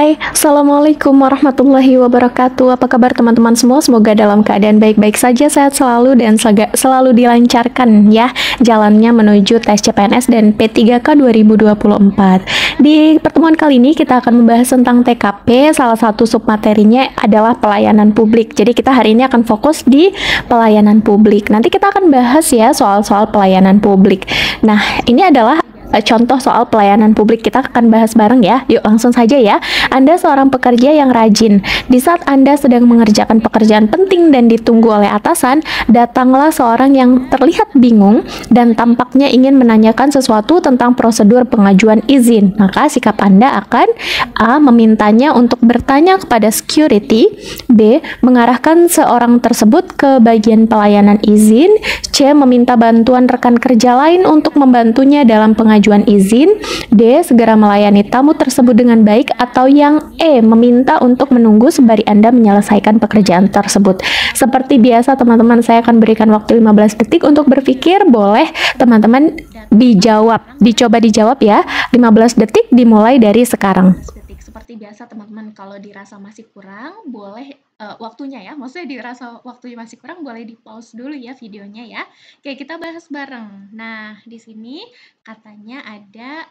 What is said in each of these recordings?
Hai, Assalamualaikum warahmatullahi wabarakatuh. Apa kabar teman-teman semua? Semoga dalam keadaan baik-baik saja, sehat selalu, dan selalu dilancarkan ya jalannya menuju tes CPNS dan P3K 2024. Di pertemuan kali ini kita akan membahas tentang TKP. Salah satu submaterinya adalah pelayanan publik. Jadi kita hari ini akan fokus di pelayanan publik. Nanti kita akan bahas ya soal-soal pelayanan publik. Nah, ini adalah contoh soal pelayanan publik. Kita akan bahas bareng ya. Yuk langsung saja ya. Anda seorang pekerja yang rajin. Di saat Anda sedang mengerjakan pekerjaan penting dan ditunggu oleh atasan, datanglah seorang yang terlihat bingung dan tampaknya ingin menanyakan sesuatu tentang prosedur pengajuan izin. Maka sikap Anda akan A. Memintanya untuk bertanya kepada security, B. Mengarahkan seorang tersebut ke bagian pelayanan izin, C. Meminta bantuan rekan kerja lain untuk membantunya dalam pengajuan izin, D. Segera melayani tamu tersebut dengan baik, atau yang E. Meminta untuk menunggu sembari Anda menyelesaikan pekerjaan tersebut. Seperti biasa teman-teman, saya akan berikan waktu 15 detik untuk berpikir. Boleh teman-teman dicoba dijawab ya. 15 detik dimulai dari sekarang. Seperti biasa teman-teman, kalau dirasa masih kurang boleh waktunya ya, maksudnya dirasa waktunya masih kurang boleh di pause dulu ya videonya ya. Oke, kita bahas bareng. Nah, di sini katanya ada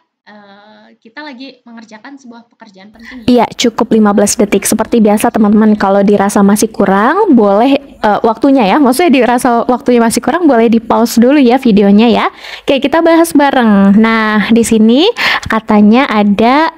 kita lagi mengerjakan sebuah pekerjaan penting Iya, ya. cukup 15 detik. Seperti biasa teman-teman, kalau dirasa masih kurang boleh waktunya ya, maksudnya dirasa waktunya masih kurang boleh di pause dulu ya videonya ya. Oke, kita bahas bareng. Nah, di sini katanya ada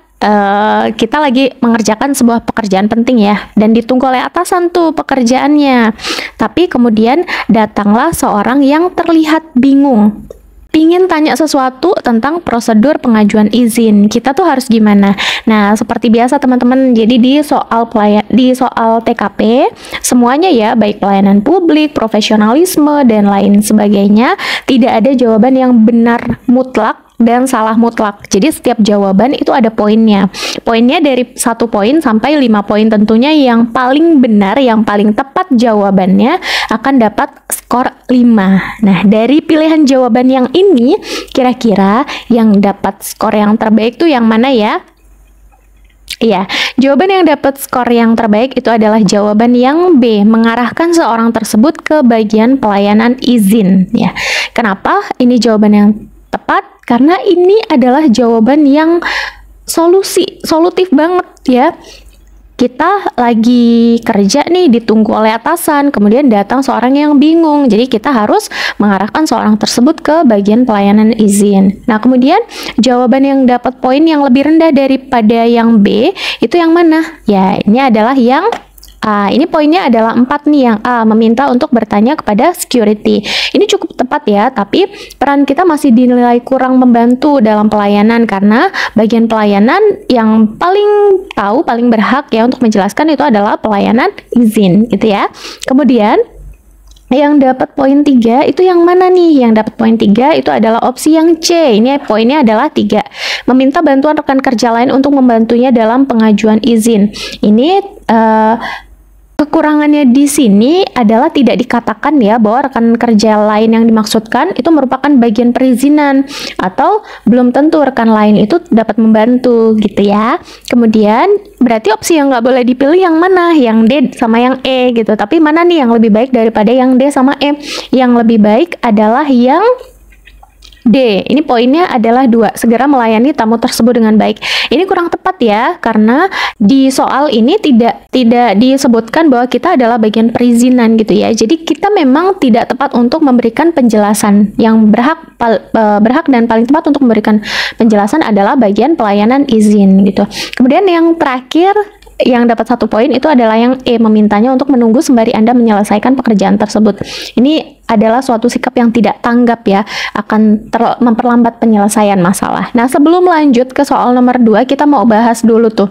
kita lagi mengerjakan sebuah pekerjaan penting ya, dan ditunggu oleh atasan tuh pekerjaannya. Tapi kemudian datanglah seorang yang terlihat bingung, pingin tanya sesuatu tentang prosedur pengajuan izin. Kita tuh harus gimana? Nah, seperti biasa teman-teman, jadi di soal TKP semuanya ya, baik pelayanan publik, profesionalisme dan lain sebagainya, tidak ada jawaban yang benar mutlak dan salah mutlak. Jadi setiap jawaban itu ada poinnya. Poinnya dari 1 poin sampai 5 poin tentunya. Yang paling benar, yang paling tepat jawabannya akan dapat skor 5. Nah, dari pilihan jawaban yang ini, kira-kira yang dapat skor yang terbaik tuh yang mana ya? Iya, jawaban yang dapat skor yang terbaik itu adalah jawaban yang B, mengarahkan seorang tersebut ke bagian pelayanan izin ya. Kenapa ini jawaban yang tepat? Karena ini adalah jawaban yang solutif banget ya. Kita lagi kerja nih, ditunggu oleh atasan, kemudian datang seorang yang bingung. Jadi kita harus mengarahkan seorang tersebut ke bagian pelayanan izin. Nah, kemudian jawaban yang dapat poin yang lebih rendah daripada yang B itu yang mana? Ya, ini adalah yang A. Ini poinnya adalah 4 nih, yang A, meminta untuk bertanya kepada security. Ini cukup tepat ya, tapi peran kita masih dinilai kurang membantu dalam pelayanan, karena bagian pelayanan yang paling tahu, paling berhak ya untuk menjelaskan itu adalah pelayanan izin gitu ya. Kemudian yang dapat poin 3 itu yang mana nih? Yang dapat poin 3 itu adalah opsi yang C. Ini poinnya adalah 3. Meminta bantuan rekan kerja lain untuk membantunya dalam pengajuan izin. Ini kekurangannya di sini adalah tidak dikatakan ya bahwa rekan kerja lain yang dimaksudkan itu merupakan bagian perizinan, atau belum tentu rekan lain itu dapat membantu gitu ya. Kemudian berarti opsi yang nggak boleh dipilih yang mana? Yang D sama yang E gitu. Tapi mana nih yang lebih baik daripada yang D sama E? Yang lebih baik adalah yang D. Ini poinnya adalah 2, segera melayani tamu tersebut dengan baik. Ini kurang tepat ya, karena di soal ini tidak disebutkan bahwa kita adalah bagian perizinan gitu ya. Jadi kita memang tidak tepat untuk memberikan penjelasan. Yang berhak dan paling tepat untuk memberikan penjelasan adalah bagian pelayanan izin gitu. Kemudian yang terakhir yang dapat 1 poin itu adalah yang E, memintanya untuk menunggu sembari Anda menyelesaikan pekerjaan tersebut. Ini adalah suatu sikap yang tidak tanggap ya, akan memperlambat penyelesaian masalah. Nah, sebelum lanjut ke soal nomor 2, kita mau bahas dulu tuh.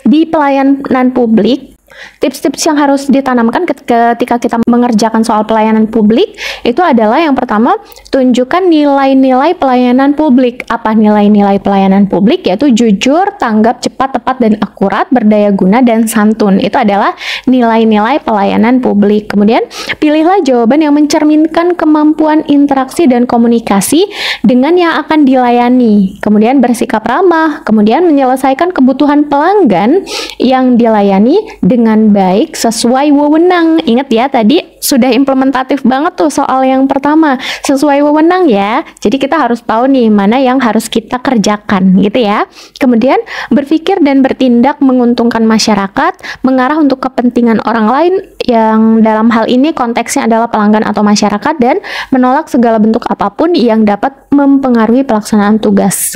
Di pelayanan publik, Tips-tips yang harus ditanamkan ketika kita mengerjakan soal pelayanan publik itu adalah yang pertama, tunjukkan nilai-nilai pelayanan publik. Apa nilai-nilai pelayanan publik? Yaitu jujur, tanggap, cepat, tepat, dan akurat, berdaya guna, dan santun. Itu adalah nilai-nilai pelayanan publik. Kemudian, pilihlah jawaban yang mencerminkan kemampuan interaksi dan komunikasi dengan yang akan dilayani. Kemudian, bersikap ramah. Kemudian, menyelesaikan kebutuhan pelanggan yang dilayani dengan baik sesuai wewenang. Ingat ya, tadi sudah implementatif banget tuh soal yang pertama, sesuai wewenang ya. Jadi kita harus tahu nih mana yang harus kita kerjakan gitu ya. Kemudian berpikir dan bertindak menguntungkan masyarakat, mengarah untuk kepentingan orang lain yang dalam hal ini konteksnya adalah pelanggan atau masyarakat, dan menolak segala bentuk apapun yang dapat mempengaruhi pelaksanaan tugas.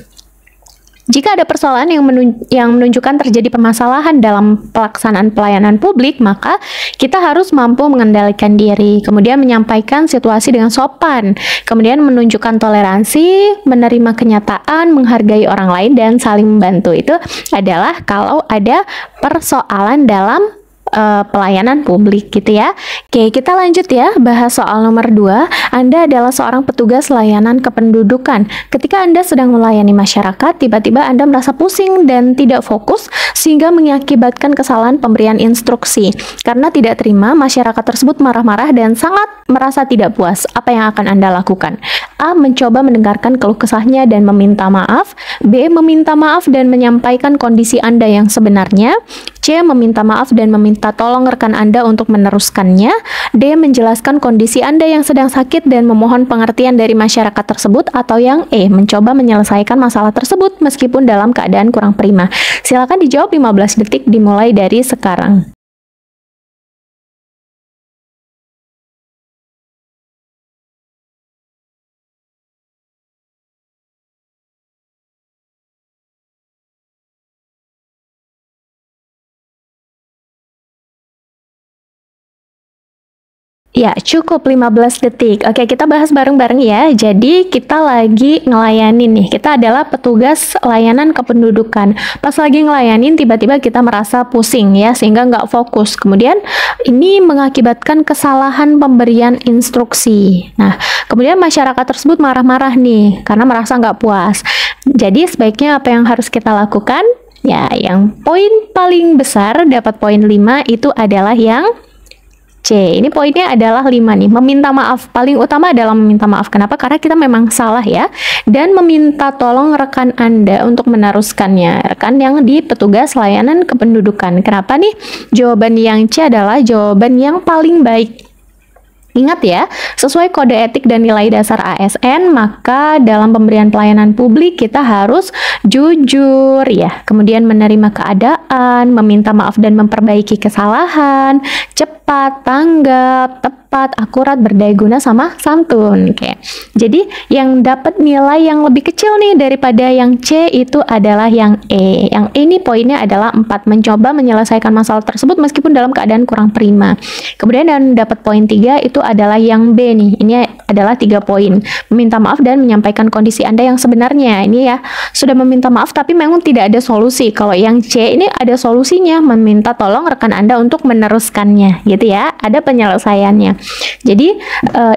Jika ada persoalan yang menunjukkan terjadi permasalahan dalam pelaksanaan pelayanan publik, maka kita harus mampu mengendalikan diri, kemudian menyampaikan situasi dengan sopan, kemudian menunjukkan toleransi, menerima kenyataan, menghargai orang lain, dan saling membantu. Itu adalah kalau ada persoalan dalam pelayanan publik gitu ya. Oke, kita lanjut ya, bahas soal nomor 2. Anda adalah seorang petugas layanan kependudukan. Ketika Anda sedang melayani masyarakat, tiba-tiba Anda merasa pusing dan tidak fokus sehingga mengakibatkan kesalahan pemberian instruksi. Karena tidak terima, masyarakat tersebut marah-marah dan sangat merasa tidak puas. Apa yang akan Anda lakukan? A. Mencoba mendengarkan keluh kesahnya dan meminta maaf. B. Meminta maaf dan menyampaikan kondisi Anda yang sebenarnya. C. Meminta maaf dan meminta tolong rekan Anda untuk meneruskannya. D. Menjelaskan kondisi Anda yang sedang sakit dan memohon pengertian dari masyarakat tersebut. Atau yang E. Mencoba menyelesaikan masalah tersebut meskipun dalam keadaan kurang prima. Silakan dijawab 15 detik dimulai dari sekarang. Ya, cukup 15 detik. Oke, kita bahas bareng-bareng ya. Jadi, kita lagi ngelayanin nih. Kita adalah petugas layanan kependudukan. Pas lagi ngelayanin, tiba-tiba kita merasa pusing ya, sehingga nggak fokus. Kemudian, ini mengakibatkan kesalahan pemberian instruksi. Nah, kemudian masyarakat tersebut marah-marah nih, karena merasa nggak puas. Jadi, sebaiknya apa yang harus kita lakukan? Ya, yang poin paling besar, dapat poin 5, itu adalah yang C. Ini poinnya adalah 5 nih. Meminta maaf. Paling utama adalah meminta maaf. Kenapa? Karena kita memang salah ya. Dan meminta tolong rekan Anda untuk meneruskannya. Rekan yang di petugas layanan kependudukan. Kenapa nih? Jawaban yang C adalah jawaban yang paling baik. Ingat ya, sesuai kode etik dan nilai dasar ASN, maka dalam pemberian pelayanan publik kita harus jujur ya, kemudian menerima keadaan, meminta maaf dan memperbaiki kesalahan, cepat, tanggap, tepat, akurat, berdaya guna, sama santun. Oke. Jadi yang dapat nilai yang lebih kecil nih daripada yang C itu adalah yang E. Yang E ini poinnya adalah 4, mencoba menyelesaikan masalah tersebut meskipun dalam keadaan kurang prima. Kemudian yang dapat poin 3 itu adalah yang B nih. Ini adalah 3 poin. Meminta maaf dan menyampaikan kondisi Anda yang sebenarnya. Ini ya, sudah meminta maaf tapi memang tidak ada solusi. Kalau yang C ini ada solusinya, meminta tolong rekan Anda untuk meneruskannya gitu ya. Ada penyelesaiannya. Jadi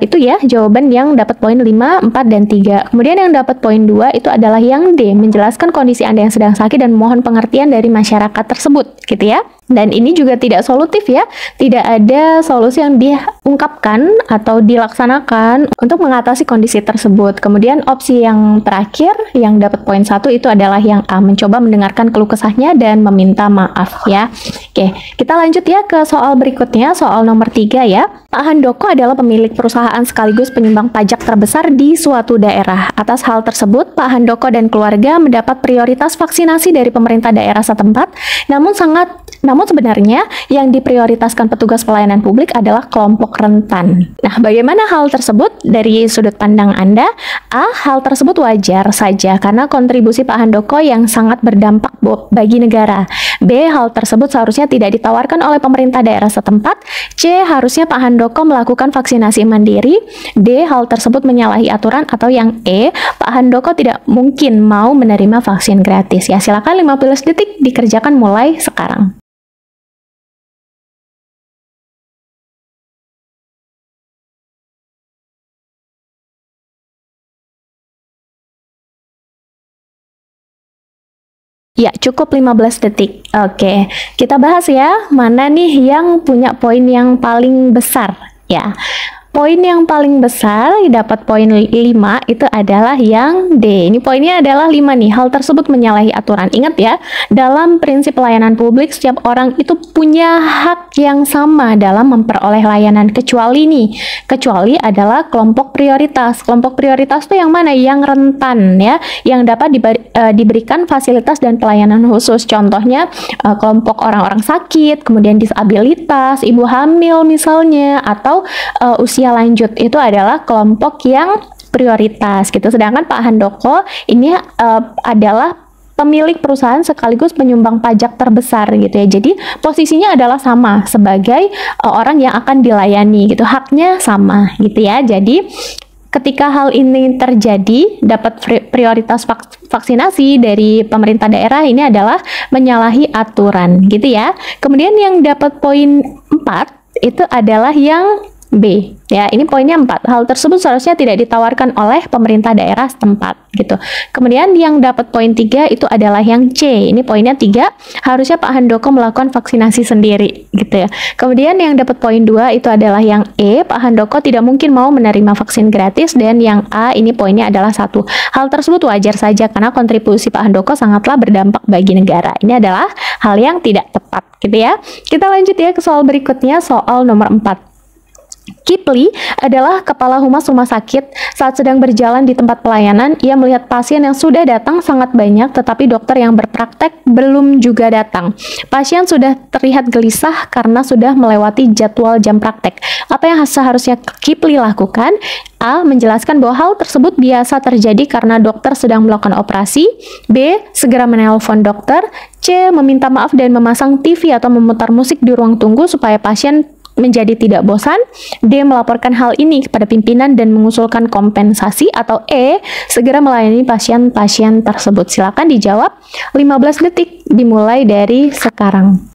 itu ya jawaban yang dapat poin 5, 4, dan 3. Kemudian yang dapat poin 2 itu adalah yang D, menjelaskan kondisi Anda yang sedang sakit dan mohon pengertian dari masyarakat tersebut gitu ya. Dan ini juga tidak solutif ya, tidak ada solusi yang diungkapkan atau dilaksanakan untuk mengatasi kondisi tersebut. Kemudian opsi yang terakhir yang dapat poin 1 itu adalah yang A, mencoba mendengarkan keluh kesahnya dan meminta maaf ya. Oke, kita lanjut ya ke soal berikutnya, soal nomor 3 ya. Pak Handoko adalah pemilik perusahaan sekaligus penyumbang pajak terbesar di suatu daerah. Atas hal tersebut, Pak Handoko dan keluarga mendapat prioritas vaksinasi dari pemerintah daerah setempat, namun sebenarnya yang diprioritaskan petugas pelayanan publik adalah kelompok rentan. Nah, bagaimana hal tersebut dari sudut pandang Anda? A. Hal tersebut wajar saja karena kontribusi Pak Handoko yang sangat berdampak bagi negara. B. Hal tersebut seharusnya tidak ditawarkan oleh pemerintah daerah setempat. C. Harusnya Pak Handoko melakukan vaksinasi mandiri. D. Hal tersebut menyalahi aturan. Atau yang E. Pak Handoko tidak mungkin mau menerima vaksin gratis. Ya, silakan 15 detik dikerjakan mulai sekarang. Ya, cukup 15 detik. Oke, kita bahas ya, mana nih yang punya poin yang paling besar ya. Poin yang paling besar dapat poin 5 itu adalah yang D. Ini poinnya adalah 5 nih. Hal tersebut menyalahi aturan. Ingat ya, dalam prinsip pelayanan publik setiap orang itu punya hak yang sama dalam memperoleh layanan kecuali kecuali adalah kelompok prioritas. Kelompok prioritas itu yang mana? Yang rentan ya, yang dapat diberikan fasilitas dan pelayanan khusus. Contohnya kelompok orang-orang sakit, kemudian disabilitas, ibu hamil misalnya, atau usia lanjut itu adalah kelompok yang prioritas gitu. Sedangkan Pak Handoko ini adalah pemilik perusahaan sekaligus penyumbang pajak terbesar gitu ya. Jadi posisinya adalah sama sebagai orang yang akan dilayani gitu. Haknya sama gitu ya. Jadi ketika hal ini terjadi, dapat prioritas vaksinasi dari pemerintah daerah ini adalah menyalahi aturan gitu ya. Kemudian yang dapat poin 4 itu adalah yang B ya, ini poinnya 4. Hal tersebut seharusnya tidak ditawarkan oleh pemerintah daerah setempat gitu. Kemudian yang dapat poin 3 itu adalah yang C. Ini poinnya 3, harusnya Pak Handoko melakukan vaksinasi sendiri gitu ya. Kemudian yang dapat poin 2 itu adalah yang E, Pak Handoko tidak mungkin mau menerima vaksin gratis. Dan yang A, ini poinnya adalah 1. Hal tersebut wajar saja karena kontribusi Pak Handoko sangatlah berdampak bagi negara. Ini adalah hal yang tidak tepat gitu ya. Kita lanjut ya ke soal berikutnya, soal nomor 4. Kipli adalah kepala humas rumah sakit. Saat sedang berjalan di tempat pelayanan, ia melihat pasien yang sudah datang sangat banyak, tetapi dokter yang berpraktek belum juga datang. Pasien sudah terlihat gelisah karena sudah melewati jadwal jam praktek. Apa yang seharusnya Kipli lakukan? A. Menjelaskan bahwa hal tersebut biasa terjadi karena dokter sedang melakukan operasi. B. Segera menelpon dokter. C. Meminta maaf dan memasang TV atau memutar musik di ruang tunggu supaya pasien menjadi tidak bosan. D. Melaporkan hal ini kepada pimpinan dan mengusulkan kompensasi. Atau E. Segera melayani pasien-pasien tersebut. Silakan dijawab. 15 detik dimulai dari sekarang.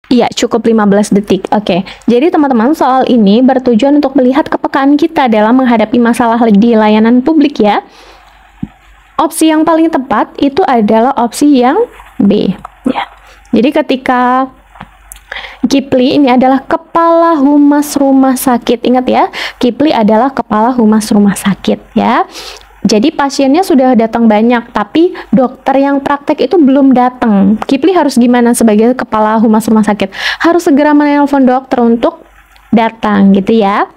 Iya, cukup 15 detik. Oke, jadi teman-teman, soal ini bertujuan untuk melihat kepekaan kita dalam menghadapi masalah di layanan publik ya. Opsi yang paling tepat itu adalah opsi yang B. Ya. Jadi ketika Kipli ini adalah kepala humas rumah sakit. Ingat ya, Kipli adalah kepala humas rumah sakit ya. Jadi pasiennya sudah datang banyak, tapi dokter yang praktek itu belum datang. Kipli harus gimana sebagai kepala humas rumah sakit? Harus segera menelpon dokter untuk datang gitu ya.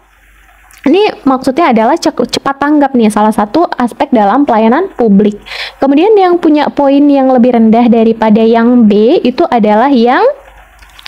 Ini maksudnya adalah cepat tanggap nih, salah satu aspek dalam pelayanan publik. Kemudian yang punya poin yang lebih rendah daripada yang B itu adalah yang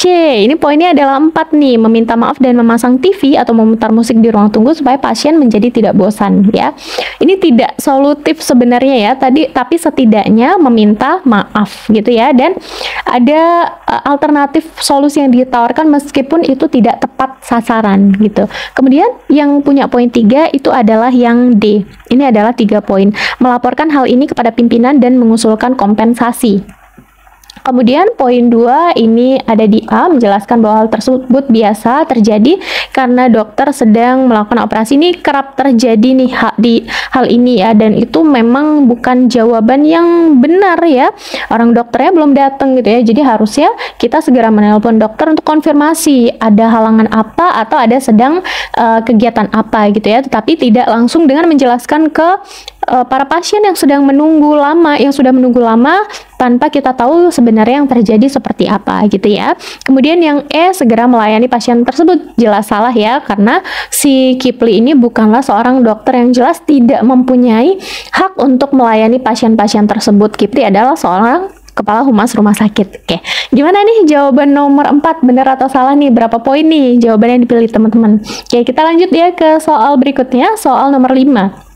C. Ini poinnya adalah 4 nih, meminta maaf dan memasang TV atau memutar musik di ruang tunggu supaya pasien menjadi tidak bosan ya. Ini tidak solutif sebenarnya ya, tapi setidaknya meminta maaf gitu ya. Dan ada alternatif solusi yang ditawarkan meskipun itu tidak tepat sasaran gitu. Kemudian yang punya poin 3 itu adalah yang D. Ini adalah 3 poin. Melaporkan hal ini kepada pimpinan dan mengusulkan kompensasi. Kemudian poin 2 ini ada di A, menjelaskan bahwa hal tersebut biasa terjadi karena dokter sedang melakukan operasi. Ini kerap terjadi nih di hal ini ya, dan itu memang bukan jawaban yang benar ya. Orang dokternya belum datang gitu ya, jadi harusnya kita segera menelpon dokter untuk konfirmasi ada halangan apa atau ada sedang kegiatan apa gitu ya, tetapi tidak langsung dengan menjelaskan ke para pasien yang sedang menunggu lama, yang sudah menunggu lama tanpa kita tahu sebenarnya yang terjadi seperti apa gitu ya. Kemudian yang E, segera melayani pasien tersebut. Jelas salah ya, karena si Kipli ini bukanlah seorang dokter yang jelas tidak mempunyai hak untuk melayani pasien-pasien tersebut. Kipli adalah seorang kepala humas rumah sakit. Oke, gimana nih jawaban nomor 4, benar atau salah nih? Berapa poin nih jawaban yang dipilih teman-teman? Oke, kita lanjut ya ke soal berikutnya, soal nomor 5.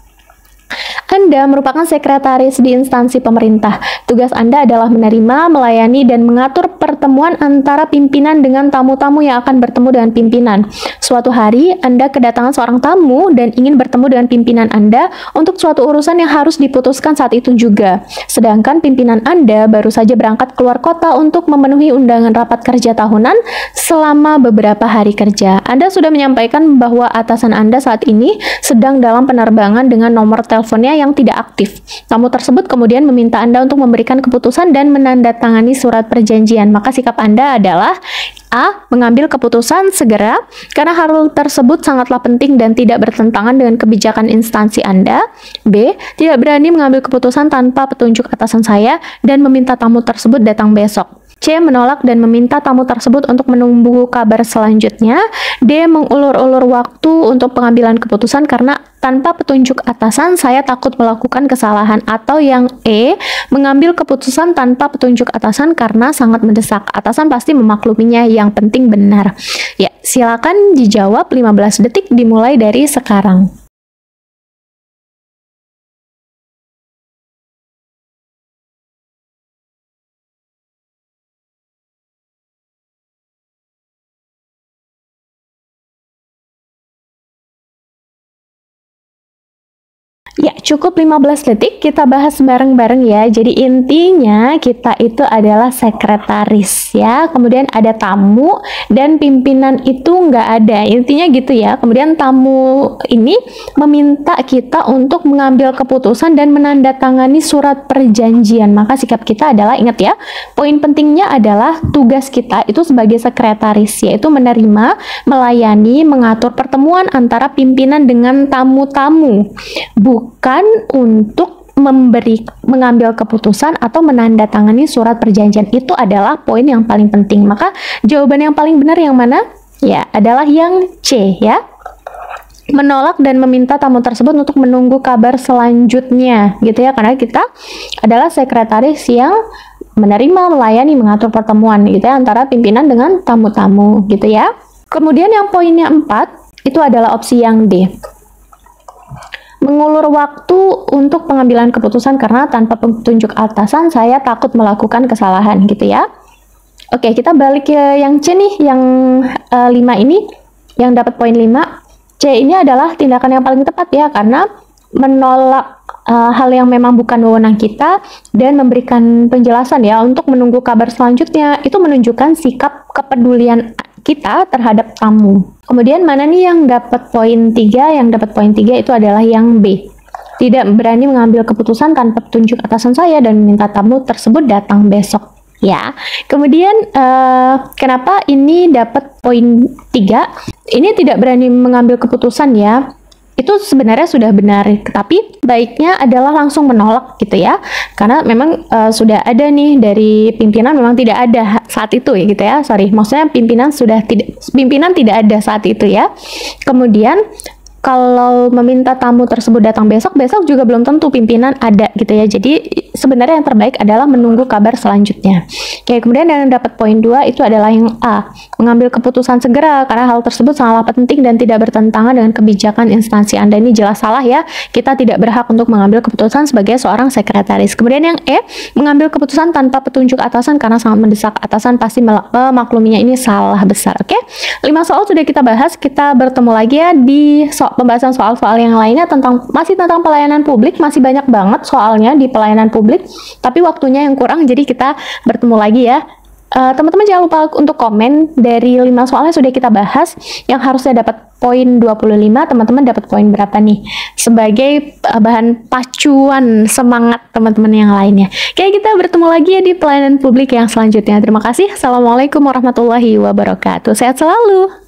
Anda merupakan sekretaris di instansi pemerintah. Tugas Anda adalah menerima, melayani, dan mengatur pertemuan antara pimpinan dengan tamu-tamu yang akan bertemu dengan pimpinan. Suatu hari, Anda kedatangan seorang tamu dan ingin bertemu dengan pimpinan Anda untuk suatu urusan yang harus diputuskan saat itu juga. Sedangkan pimpinan Anda baru saja berangkat keluar kota untuk memenuhi undangan rapat kerja tahunan selama beberapa hari kerja. Anda sudah menyampaikan bahwa atasan Anda saat ini sedang dalam penerbangan dengan nomor teleponnya yang tidak aktif. Tamu tersebut kemudian meminta Anda untuk memberikan keputusan dan menandatangani surat perjanjian. Maka sikap Anda adalah A. Mengambil keputusan segera karena hal tersebut sangatlah penting dan tidak bertentangan dengan kebijakan instansi Anda. B. Tidak berani mengambil keputusan tanpa petunjuk atasan saya dan meminta tamu tersebut datang besok. C. Menolak dan meminta tamu tersebut untuk menunggu kabar selanjutnya. D. Mengulur-ulur waktu untuk pengambilan keputusan karena tanpa petunjuk atasan saya takut melakukan kesalahan. Atau yang E. Mengambil keputusan tanpa petunjuk atasan karena sangat mendesak. Atasan pasti memakluminya, yang penting benar. Ya, silakan dijawab 15 detik dimulai dari sekarang. Ya, cukup 15 detik, kita bahas bareng-bareng ya. Jadi intinya kita itu adalah sekretaris ya. Kemudian ada tamu dan pimpinan itu nggak ada. Intinya gitu ya. Kemudian tamu ini meminta kita untuk mengambil keputusan dan menandatangani surat perjanjian. Maka sikap kita adalah, ingat ya, poin pentingnya adalah tugas kita itu sebagai sekretaris, yaitu menerima, melayani, mengatur pertemuan antara pimpinan dengan tamu-tamu. Bukan untuk mengambil keputusan atau menandatangani surat perjanjian. Itu adalah poin yang paling penting. Maka jawaban yang paling benar yang mana? Ya, adalah yang C ya. Menolak dan meminta tamu tersebut untuk menunggu kabar selanjutnya gitu ya, karena kita adalah sekretaris yang menerima, melayani, mengatur pertemuan gitu ya antara pimpinan dengan tamu-tamu gitu ya. Kemudian yang poinnya 4 itu adalah opsi yang D. Mengulur waktu untuk pengambilan keputusan karena tanpa petunjuk atasan saya takut melakukan kesalahan gitu ya. Oke, kita balik ke yang C nih, yang 5 ini, yang dapat poin 5. C ini adalah tindakan yang paling tepat ya, karena menolak hal yang memang bukan wewenang kita dan memberikan penjelasan ya untuk menunggu kabar selanjutnya, itu menunjukkan sikap kepedulian kita terhadap tamu. Kemudian mana nih yang dapat poin 3? Yang dapat poin 3 itu adalah yang B. Tidak berani mengambil keputusan tanpa petunjuk atasan saya dan meminta tamu tersebut datang besok. Ya, kemudian kenapa ini dapat poin 3? Ini tidak berani mengambil keputusan ya. Itu sebenarnya sudah benar, tapi baiknya adalah langsung menolak gitu ya, karena memang sudah ada nih dari pimpinan, memang tidak ada saat itu ya gitu ya, maksudnya pimpinan tidak ada saat itu ya. Kemudian kalau meminta tamu tersebut datang besok juga belum tentu pimpinan ada gitu ya. Jadi sebenarnya yang terbaik adalah menunggu kabar selanjutnya. Oke, kemudian yang dapat poin 2 itu adalah yang A. Mengambil keputusan segera karena hal tersebut sangatlah penting dan tidak bertentangan dengan kebijakan instansi Anda. Ini jelas salah ya. Kita tidak berhak untuk mengambil keputusan sebagai seorang sekretaris. Kemudian yang E. Mengambil keputusan tanpa petunjuk atasan karena sangat mendesak. Atasan pasti memakluminya. Ini salah besar. Oke, 5 soal sudah kita bahas. Kita bertemu lagi ya di pembahasan soal-soal yang lainnya masih tentang pelayanan publik. Masih banyak banget soalnya di pelayanan publik, tapi waktunya yang kurang, jadi kita bertemu lagi ya. Teman-teman jangan lupa untuk komen dari 5 soalnya sudah kita bahas, yang harusnya dapat poin 25, teman-teman dapat poin berapa nih sebagai bahan pacuan semangat teman-teman yang lainnya. Oke, kita bertemu lagi ya di pelayanan publik yang selanjutnya. Terima kasih. Assalamualaikum warahmatullahi wabarakatuh. Sehat selalu.